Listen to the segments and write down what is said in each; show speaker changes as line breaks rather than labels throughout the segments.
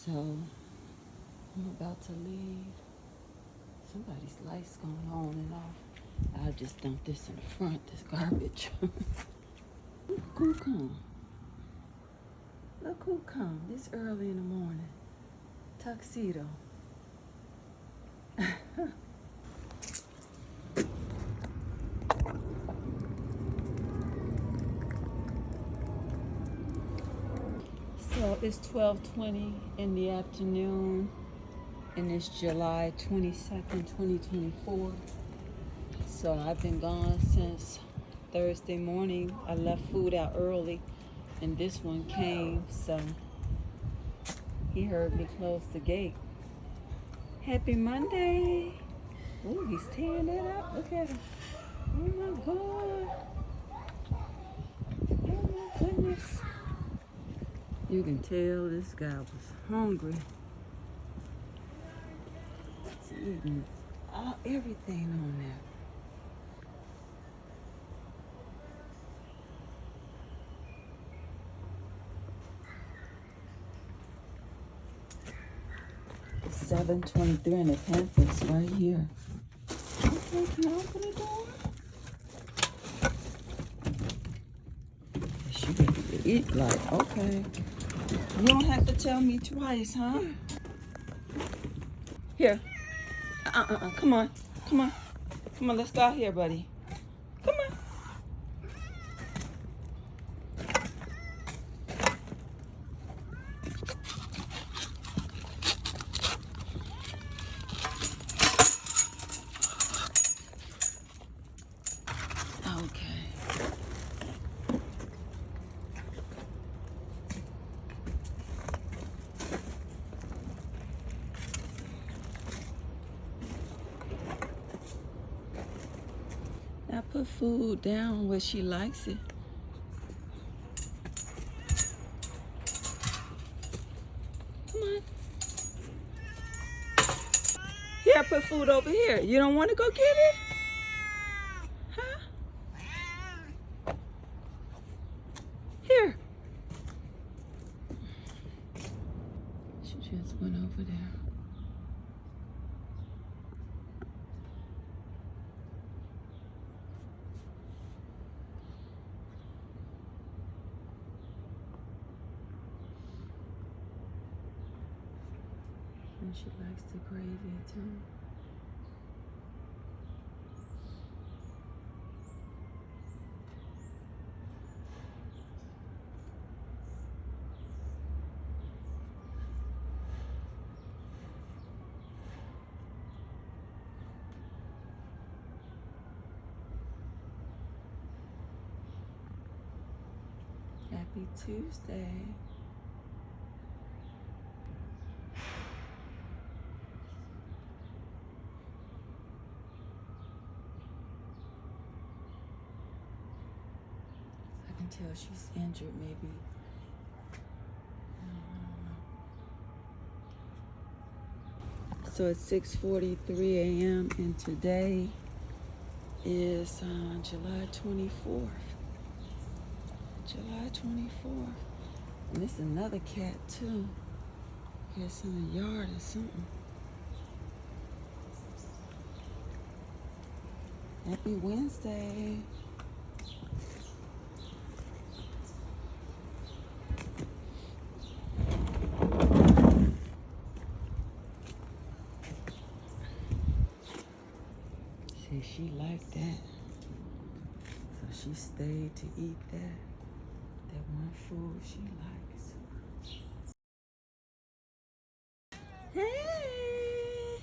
So I'm about to leave. Somebody's lights going on and off. I'll just dump this in the front, this garbage. Look who come. Look who come this early in the morning. Tuxedo. So it's 12:20 in the afternoon, and it's July 22nd, 2024. So I've been gone since Thursday morning. I left food out early, and this one came, so he heard me close the gate. Happy Monday. Ooh, he's tearing it up. Look at him. Oh my God. Oh my goodness. You can tell this guy was hungry. He's eating everything on there. It's 7:23 and the Panther's right here. Okay, can I open the door? She ready to eat like, okay. You don't have to tell me twice, huh? Here. Come on. Come on. Come on, let's go out here, buddy. Come on. Okay. Now put food down where she likes it. Come on. Here, I put food over here. You don't want to go get it? Huh? Here. She just went over there. And she likes the gravy too. Happy Tuesday. I can tell she's injured, maybe. So it's 6:43 a.m. and today is July 24th. July 24th. And this is another cat too. Guess in the yard or something. Happy Wednesday. See, she liked that. So she stayed to eat that one food she likes. Hey!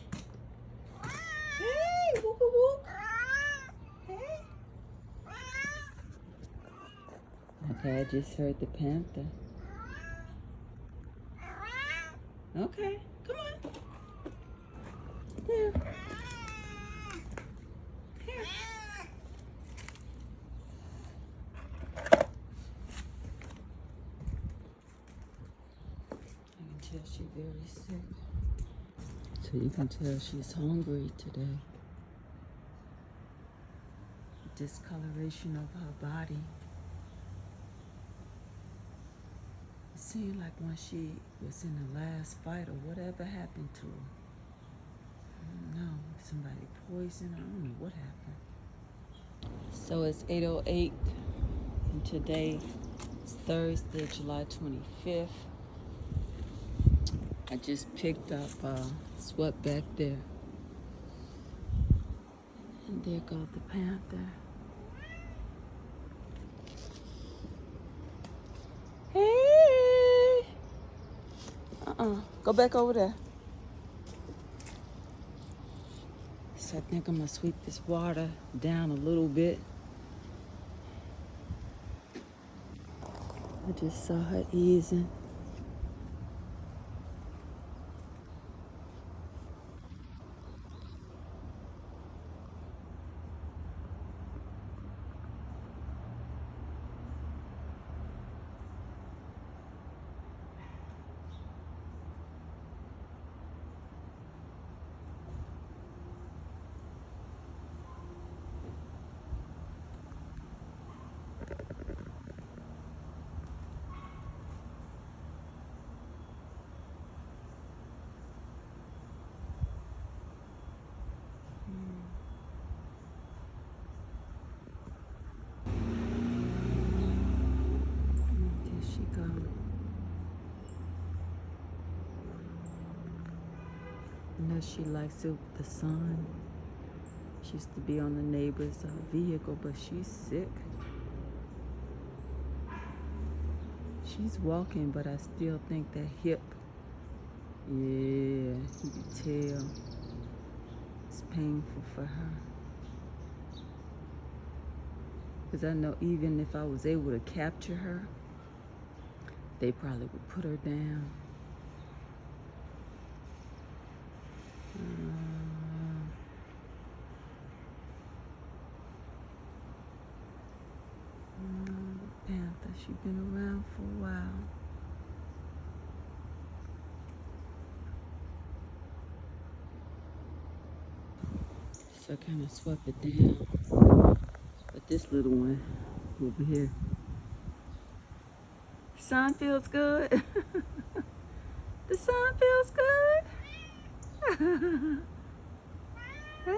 Hey! Whoop, whoop, whoop. Hey! Okay, I just heard the panther. Okay, come on. Here. Here. I can tell she's very sick. So you can tell she's hungry today. Discoloration of her body. seemed like when she was in the last fight or whatever happened to her. I don't know. Somebody poisoned. I don't know what happened. So it's 8:08, and today is Thursday, July 25th. I just picked up swept back there. And there goes the panther. Hey! Go back over there. So I think I'm gonna sweep this water down a little bit. I just saw her easing. There she goes. I know she likes it with the sun. She used to be on the neighbor's vehicle, but she's sick. She's walking, but I still think that hip, yeah, you can tell it's painful for her. Because I know even if I was able to capture her, they probably would put her down. The panther, she's been around for a while. So I kind of swept it down. But this little one over here, sun feels good. The sun feels good. Hey.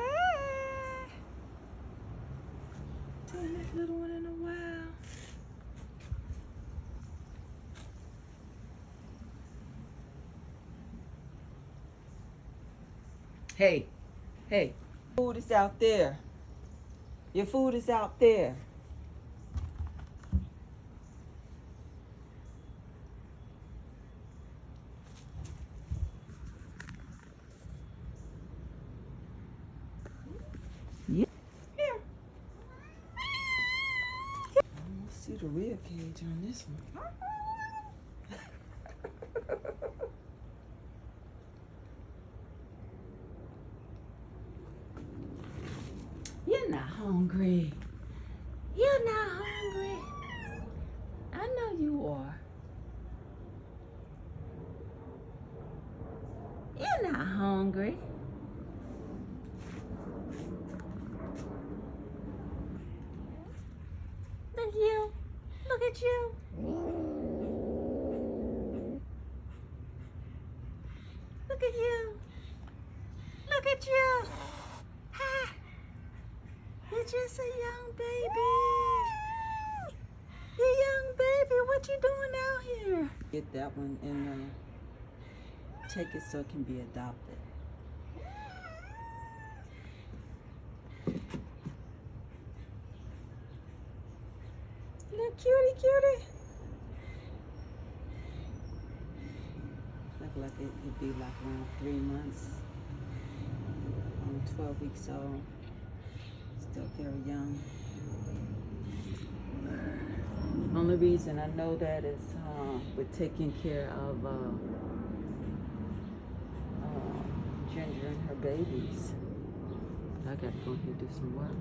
Seen this little one in a while. Hey, hey, food is out there. Your food is out there. Yeah. Here. I don't see the rib cage on this one. You're not hungry. You're not hungry. I know you are. You're not hungry. Look at you. Look at you. Look at you. Look at you. Ha! You're just a young baby. You young baby, what you doing out here? Get that one and take it so it can be adopted. Look, cutie, cutie. Look like it would be like around 3 months. 12 weeks old. Still very young. Only reason I know that is with taking care of Ginger and her babies. I gotta go here and do some work.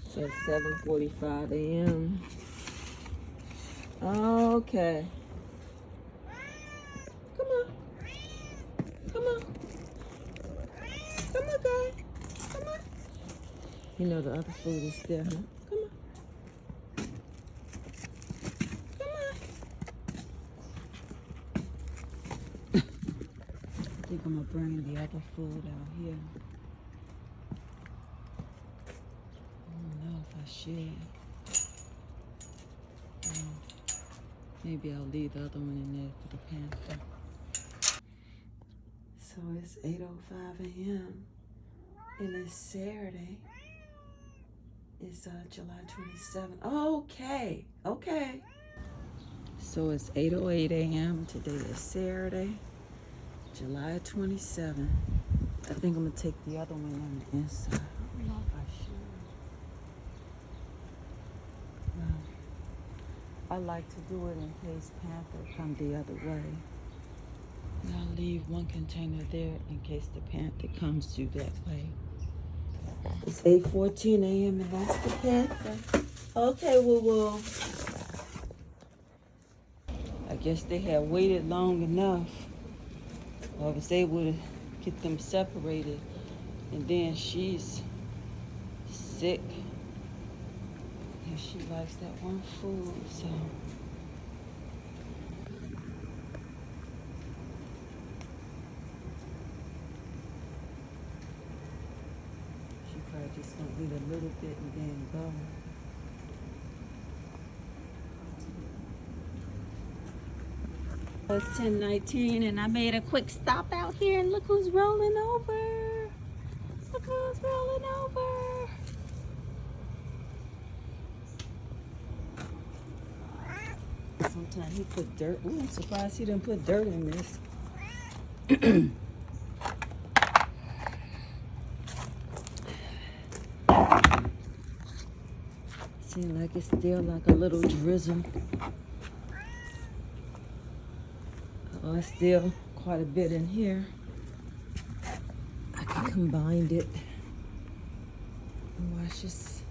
So it's 7:45 a.m. Okay. Come on. Come on. You know the other food is there, huh? Come on. Come on. I think I'm gonna bring the other food out here. I don't know if I should. Maybe I'll leave the other one in there for the panther. So it's 8:05 a.m. and it's Saturday. It's July 27th. Okay, okay. So it's 8:08 a.m. Today is Saturday, July 27th. I think I'm gonna take the other one on the inside. I don't know if I should. Well, I like to do it in case panther come the other way. And I'll leave one container there in case the panther comes through that way. It's 8:14 a.m. and that's the panther. Okay, well, I guess they had waited long enough. I was able to get them separated. And then she's sick. And she likes that one food, so. She probably just gonna eat a little bit and then go. It's 10:19 and I made a quick stop out here and look who's rolling over. Look who's rolling over. Sometimes he put dirt. Ooh, I'm surprised he didn't put dirt in this. Seems like it's still like a little drizzle. Oh, it's still quite a bit in here. I can combine it and wash this